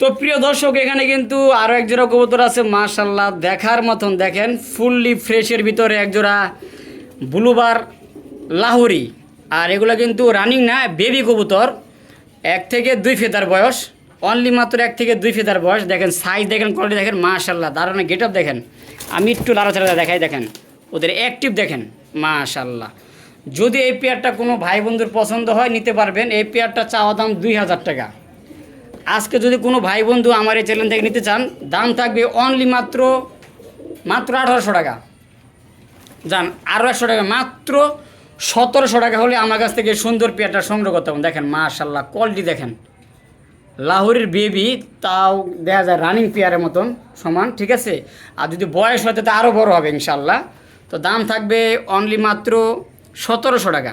তো প্রিয় দর্শক, এখানে কিন্তু আরও এক জোড়া কবুতর আছে মাশাল্লাহ দেখার মতন। দেখেন ফুললি ফ্রেশের ভিতরে এক জোড়া ব্লুবার লাহোরি। আর এগুলো কিন্তু রানিং না, বেবি কবুতর, 1 থেকে 2 ফেদার বয়স, অনলি মাত্র 1 থেকে 2 ফেদার বয়স। দেখেন সাইজ দেখেন, কোয়ালিটি দেখেন মাশাল্লাহ, দারুণ গেট আপ দেখেন। আমি একটু লাড়াচাড়া দেখাই, দেখেন ওদের অ্যাক্টিভ দেখেন মাশাল্লাহ। যদি এই পেয়ারটা কোনো ভাই বন্ধুর পছন্দ হয় নিতে পারবেন। এই পেয়ারটা চাওয়া দাম 2000 টাকা। আজকে যদি কোনো ভাই বন্ধু আমার এই চ্যানেল থেকে নিতে চান, দাম থাকবে অনলি মাত্র 1800 টাকা। যান আরও 100 টাকা, মাত্র 1700 টাকা হলে আমার কাছ থেকে সুন্দর পেয়ারটা সংগ্রহ করতে হবে। দেখেন মাশাল্লাহ কোয়ালিটি দেখেন, লাহোরের বেবি, তাও দেখা যায় রানিং পেয়ারের মতন সমান, ঠিক আছে। আর যদি বয়স হয় তো আরও বড় হবে ইনশাল্লাহ। তো দাম থাকবে অনলি মাত্র 1700 টাকা।